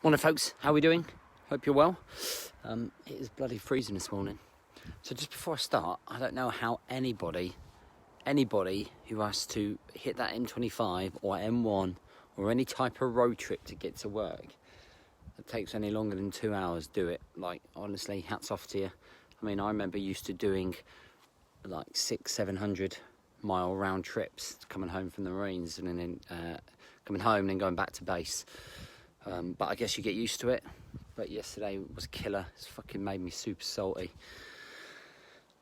Morning folks, how are we doing? Hope you're well. It is bloody freezing this morning. So just before I start, I don't know how anybody who has to hit that M25 or M1 or any type of road trip to get to work, that takes any longer than 2 hours, do it. Like, honestly, hats off to you. I mean, I remember used to doing like 600-700 mile round trips coming home from the Marines and then coming home and then going back to base. But I guess you get used to it. But yesterday was killer. It's fucking made me super salty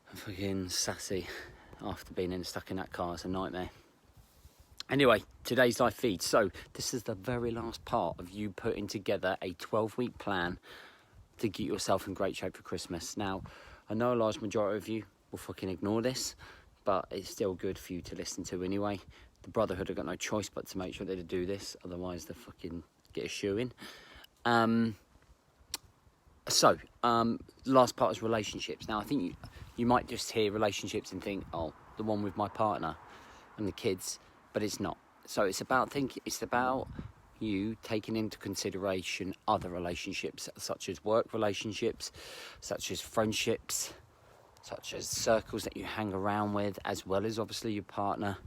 and fucking sassy after being stuck in that car. It's a nightmare. Anyway, today's live feed. So this is the very last part of you putting together a 12-week plan to get yourself in great shape for Christmas. Now, I know a large majority of you will fucking ignore this, but it's still good for you to listen to anyway. The Brotherhood have got no choice but to make sure they do this, otherwise they fucking get a shoe in. Last part is relationships. Now, I think you might just hear relationships and think, oh, the one with my partner and the kids, but it's not. So it's about you taking into consideration other relationships, such as work relationships, such as friendships, such as circles that you hang around with, as well as obviously your partner,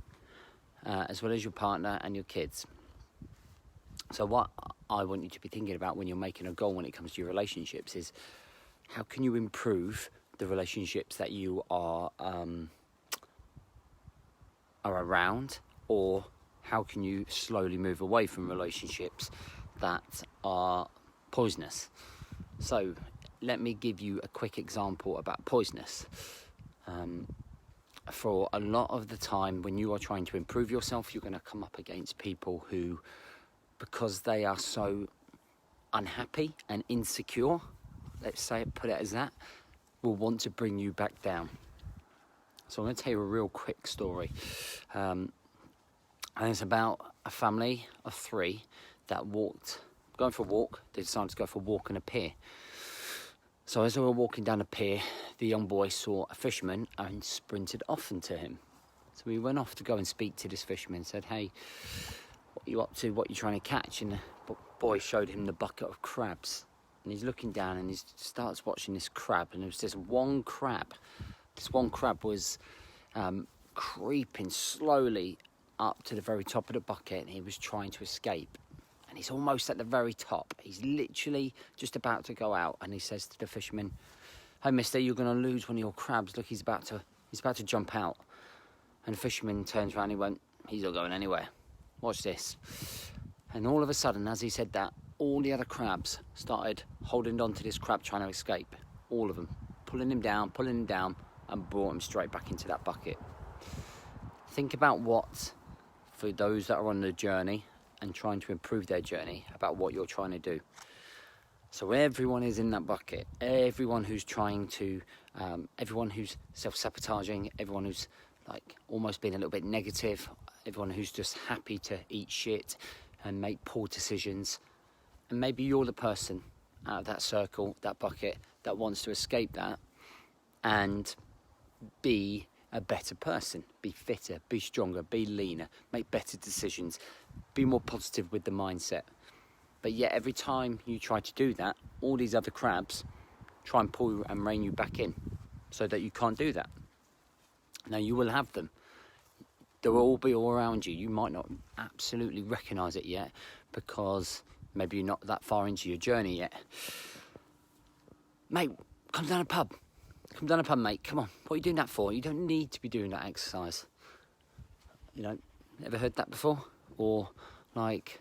and your kids. So what I want you to be thinking about when you're making a goal when it comes to your relationships is, how can you improve the relationships that you are around, or how can you slowly move away from relationships that are poisonous? So let me give you a quick example about poisonous. For a lot of the time when you are trying to improve yourself, you're going to come up against people who, because they are so unhappy and insecure, let's say it, put it as that, will want to bring you back down. So I'm going to tell you a real quick story. And it's about a family of 3 that going for a walk. They decided to go for a walk on a pier. So as they were walking down a pier, the young boy saw a fisherman and sprinted off into him. So he went off to go and speak to this fisherman and said, hey, what are you up to? What are you trying to catch? And the boy showed him the bucket of crabs. And he's looking down and he starts watching this crab. And there was this one crab. This one crab was creeping slowly up to the very top of the bucket, and he was trying to escape. And he's almost at the very top. He's literally just about to go out. And he says to the fisherman, hey, mister, you're going to lose one of your crabs. Look, he's about to jump out. And the fisherman turns around and he went, he's not going anywhere. Watch this. And all of a sudden, as he said that, all the other crabs started holding on to this crab trying to escape. All of them. Pulling him down, and brought him straight back into that bucket. Think about what, for those that are on the journey and trying to improve their journey, about what you're trying to do. So everyone is in that bucket. Everyone who's trying to, everyone who's self-sabotaging, everyone who's like almost being a little bit negative, everyone who's just happy to eat shit and make poor decisions. And maybe you're the person out of that circle, that bucket, that wants to escape that and be a better person, be fitter, be stronger, be leaner, make better decisions, be more positive with the mindset. But yet every time you try to do that, all these other crabs try and pull you and rein you back in so that you can't do that. Now, you will have them. They will all be all around you. You might not absolutely recognise it yet because maybe you're not that far into your journey yet. Mate, come down a pub. Come down a pub, mate. Come on. What are you doing that for? You don't need to be doing that exercise. You know, ever heard that before? Or like,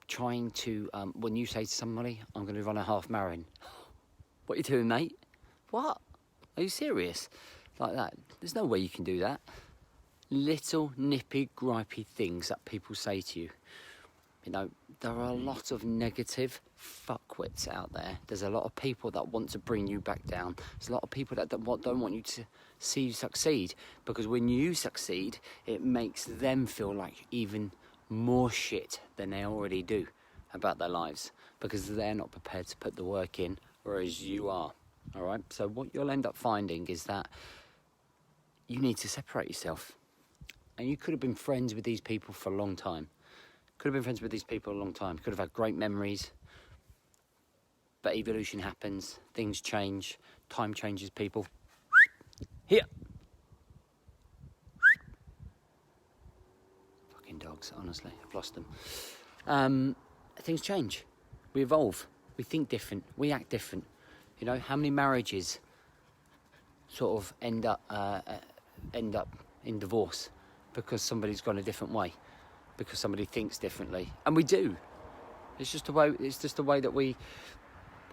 trying to, when you say to somebody, I'm going to run a half marathon. What are you doing, mate? What? Are you serious? Like that. There's no way you can do that. Little nippy, gripey things that people say to you. You know, there are a lot of negative fuckwits out there. There's a lot of people that want to bring you back down. There's a lot of people that don't want you to see you succeed. Because when you succeed, it makes them feel like even more shit than they already do about their lives. Because they're not prepared to put the work in, whereas you are. All right? So what you'll end up finding is that you need to separate yourself. And you could have been friends with these people for a long time. Could have been friends with these people a long time. Could have had great memories. But evolution happens. Things change. Time changes people. Here. Fucking dogs, honestly. I've lost them. Things change. We evolve. We think different. We act different. You know, how many marriages sort of end up in divorce because somebody's gone a different way, because somebody thinks differently, and we do. It's just the way that we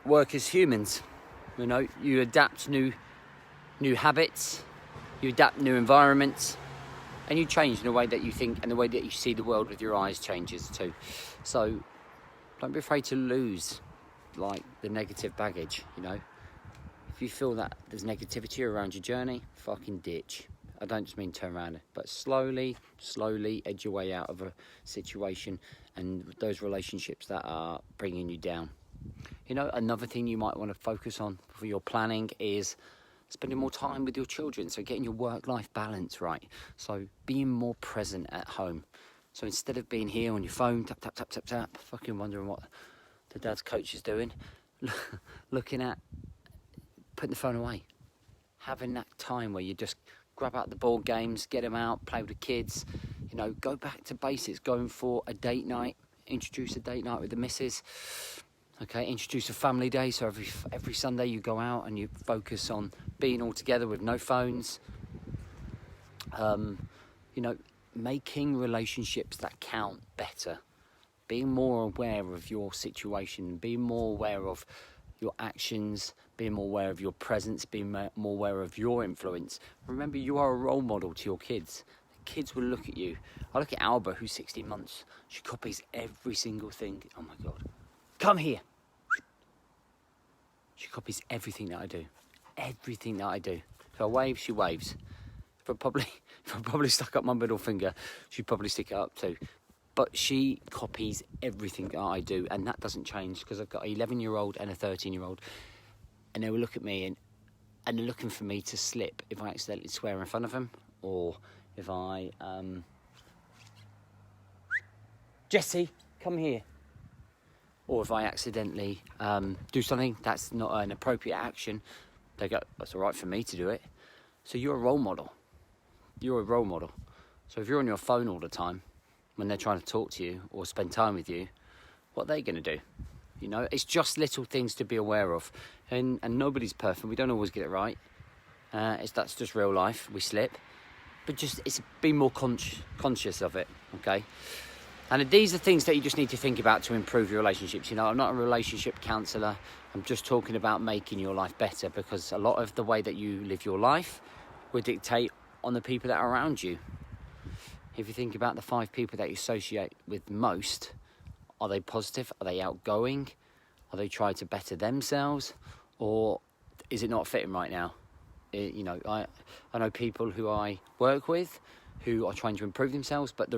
work as humans. You know, you adapt new habits, you adapt new environments, and you change in the way that you think, and the way that you see the world with your eyes changes too. So don't be afraid to lose like the negative baggage. You know, if you feel that there's negativity around your journey, fucking ditch. I don't just mean turn around, but slowly edge your way out of a situation and those relationships that are bringing you down. You know, another thing you might want to focus on for your planning is spending more time with your children. So getting your work-life balance right. So being more present at home. So instead of being here on your phone, tap, tap, tap, tap, tap, fucking wondering what the dad's coach is doing, looking at putting the phone away. Having that time where you just grab out the board games, get them out, play with the kids, you know, go back to basics, going for a date night, introduce a date night with the missus, okay, introduce a family day, so every Sunday you go out and you focus on being all together with no phones, you know, making relationships that count better, being more aware of your situation, being more aware of your actions, being more aware of your presence, being more aware of your influence. Remember, you are a role model to your kids. The kids will look at you. I look at Alba, who's 16 months. She copies every single thing. Oh my God. Come here. She copies everything that I do. Everything that I do. If I wave, she waves. If I probably stuck up my middle finger, she'd probably stick it up too. But she copies everything that I do, and that doesn't change because I've got an 11-year-old and a 13-year-old, and they will look at me and they're looking for me to slip if I accidentally swear in front of them, or if I, Jessie, come here, or if I accidentally do something that's not an appropriate action, they go, that's all right for me to do it. So you're a role model. You're a role model. So if you're on your phone all the time, when they're trying to talk to you or spend time with you, what are they going to do? You know, it's just little things to be aware of. And nobody's perfect. We don't always get it right. That's just real life. We slip. But just be more conscious of it, okay? And these are things that you just need to think about to improve your relationships. You know, I'm not a relationship counsellor. I'm just talking about making your life better, because a lot of the way that you live your life will dictate on the people that are around you. If you think about the 5 people that you associate with most, are they positive? Are they outgoing? Are they trying to better themselves? Or is it not fitting right now? You know, I know people who I work with who are trying to improve themselves, but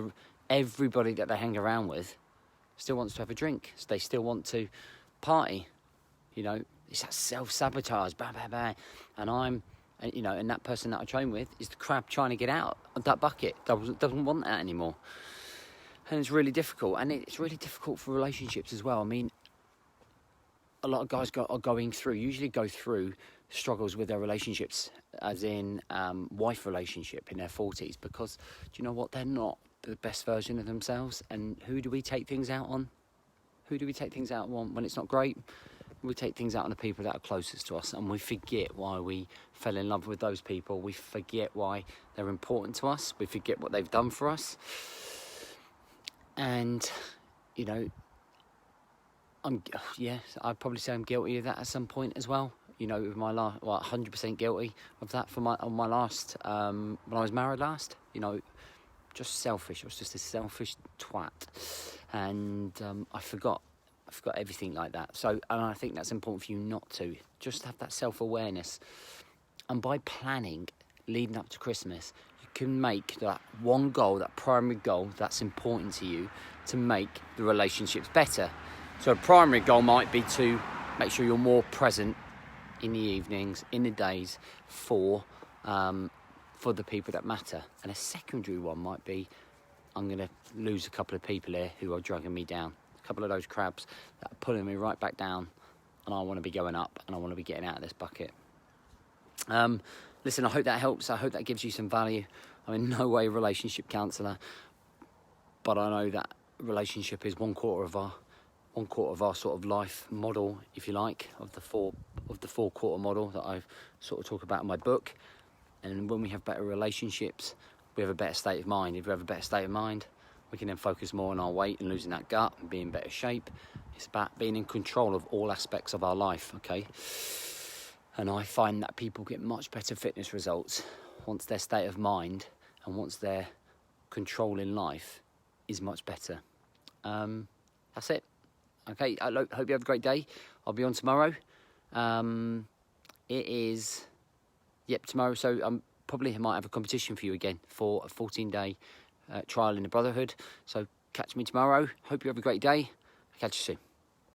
everybody that they hang around with still wants to have a drink. So they still want to party. You know, it's that self-sabotage, bang, bang, bang. And that person that I train with is the crab trying to get out of that bucket. Doesn't want that anymore. And it's really difficult. And it's really difficult for relationships as well. I mean, a lot of guys usually go through struggles with their relationships, as in wife relationship in their 40s, because, do you know what? They're not the best version of themselves. And who do we take things out on? Who do we take things out on when it's not great? We take things out on the people that are closest to us, and we forget why we fell in love with those people. We forget why they're important to us. We forget what they've done for us. And, you know, I'd probably say I'm guilty of that at some point as well. You know, with my 100% guilty of that when I was married last. You know, just selfish. I was just a selfish twat, and I forgot everything like that. So, and I think that's important for you not to. Just have that self-awareness. And by planning, leading up to Christmas, you can make that one goal, that primary goal that's important to you, to make the relationships better. So a primary goal might be to make sure you're more present in the evenings, in the days, for the people that matter. And a secondary one might be I'm going to lose a couple of people here who are dragging me down. A couple of those crabs that are pulling me right back down, and I want to be going up, and I want to be getting out of this bucket. Listen, I hope that helps. I hope that gives you some value. I'm in no way a relationship counsellor, but I know that relationship is one quarter of our sort of life model, if you like, of the four quarter model that I sort of talk about in my book. And when we have better relationships, we have a better state of mind. If we have a better state of mind, we can then focus more on our weight and losing that gut and being in better shape. It's about being in control of all aspects of our life, okay? And I find that people get much better fitness results once their state of mind and once their control in life is much better. That's it. Okay, I hope you have a great day. I'll be on tomorrow. It is, tomorrow. So I probably might have a competition for you again for a 14-day trial in the Brotherhood. So catch me tomorrow. Hope you have a great day. I'll catch you soon.